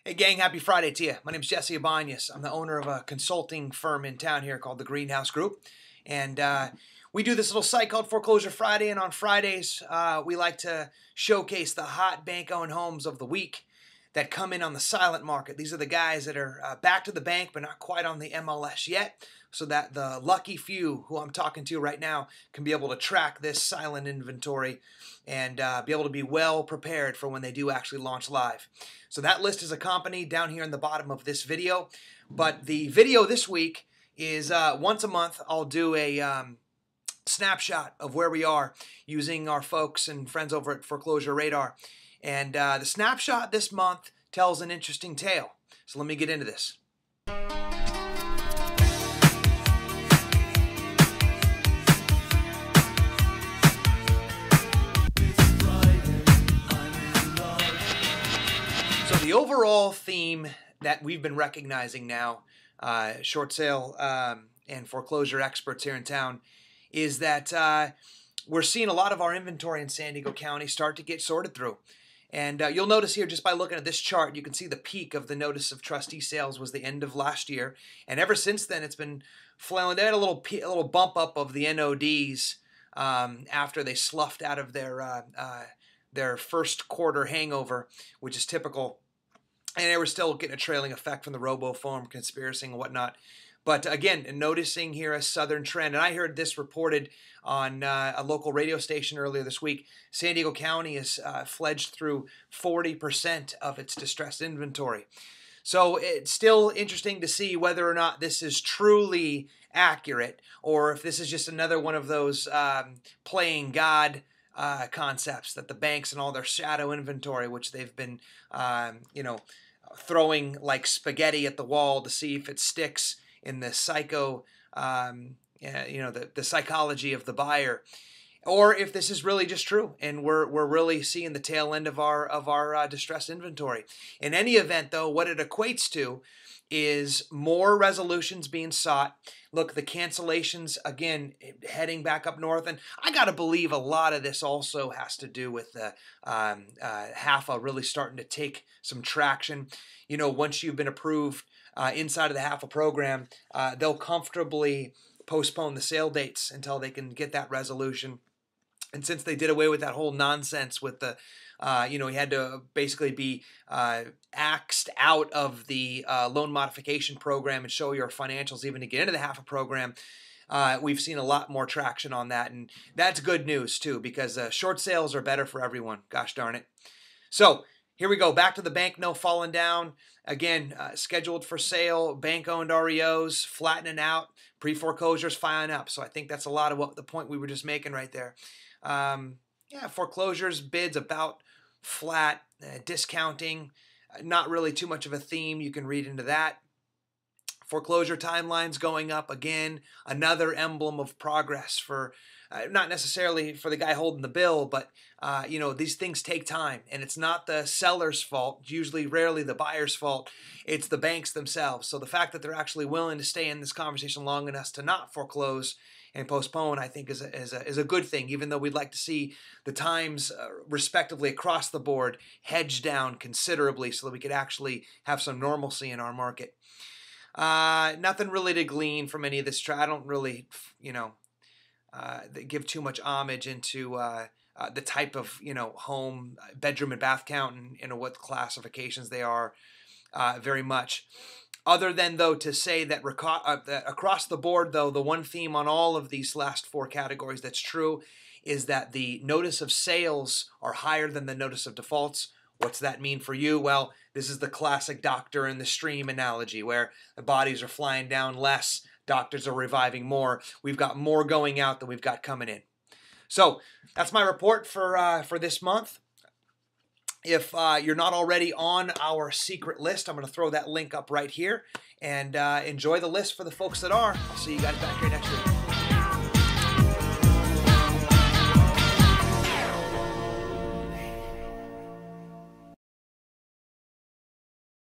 Hey gang, happy Friday to you. My name is Jesse Abanius. I'm the owner of a consulting firm in town here called the Greenhouse Group. And we do this little site called Foreclosure Friday. And on Fridays, we like to showcase the hot bank-owned homes of the week that come in on the silent market. These are the guys that are back to the bank but not quite on the MLS yet, so that the lucky few who I'm talking to right now can be able to track this silent inventory and be able to be well prepared for when they do actually launch live. So that list is accompanied down here in the bottom of this video. But the video this week is once a month I'll do a snapshot of where we are using our folks and friends over at Foreclosure Radar. And the snapshot this month tells an interesting tale. So let me get into this. So the overall theme that we've been recognizing now, short sale and foreclosure experts here in town, is that we're seeing a lot of our inventory in San Diego County start to get sorted through. And you'll notice here, just by looking at this chart, you can see the peak of the notice of trustee sales was the end of last year. And ever since then, it's been flailing. They had a little bump up of the NODs after they sloughed out of their first quarter hangover, which is typical. And they were still getting a trailing effect from the robo-form conspiracy and whatnot. But again, noticing here a southern trend, and I heard this reported on a local radio station earlier this week. San Diego County has fledged through 40% of its distressed inventory. So it's still interesting to see whether or not this is truly accurate, or if this is just another one of those playing God concepts that the banks and all their shadow inventory, which they've been, throwing like spaghetti at the wall to see if it sticks in the the psychology of the buyer, or if this is really just true and we're really seeing the tail end of our distressed inventory. In any event, though, what it equates to is more resolutions being sought. Look, the cancellations, again, heading back up north. And I got to believe a lot of this also has to do with the HAFA really starting to take some traction. You know, once you've been approved inside of the HAFA program, they'll comfortably postpone the sale dates until they can get that resolution. And since they did away with that whole nonsense with the you had to basically be axed out of the loan modification program and show your financials even to get into the HAFA program. We've seen a lot more traction on that, and that's good news too, because short sales are better for everyone. Gosh darn it. So here we go. Back to the bank note falling down. Again, scheduled for sale, bank-owned REOs flattening out, pre-foreclosures firing up. So I think that's a lot of what the point we were just making right there. Foreclosures, bids about flat, discounting, not really too much of a theme. You can read into that. Foreclosure timelines going up again, another emblem of progress for, not necessarily for the guy holding the bill, but these things take time, and it's not the seller's fault, usually rarely the buyer's fault, it's the banks themselves. So the fact that they're actually willing to stay in this conversation long enough to not foreclose and postpone, I think, is a good thing, even though we'd like to see the times respectively across the board hedged down considerably so that we could actually have some normalcy in our market. Nothing really to glean from any of this. I don't really, give too much homage into the type of, home, bedroom and bath count and what classifications they are very much. Other than, though, to say that across the board, though, the one theme on all of these last four categories that's true is that the notice of sales are higher than the notice of defaults. What's that mean for you? Well, this is the classic doctor in the stream analogy, where the bodies are flying down less, doctors are reviving more. We've got more going out than we've got coming in. So that's my report for this month. If you're not already on our secret list, I'm going to throw that link up right here. And enjoy the list for the folks that are. I'll see you guys back here next week.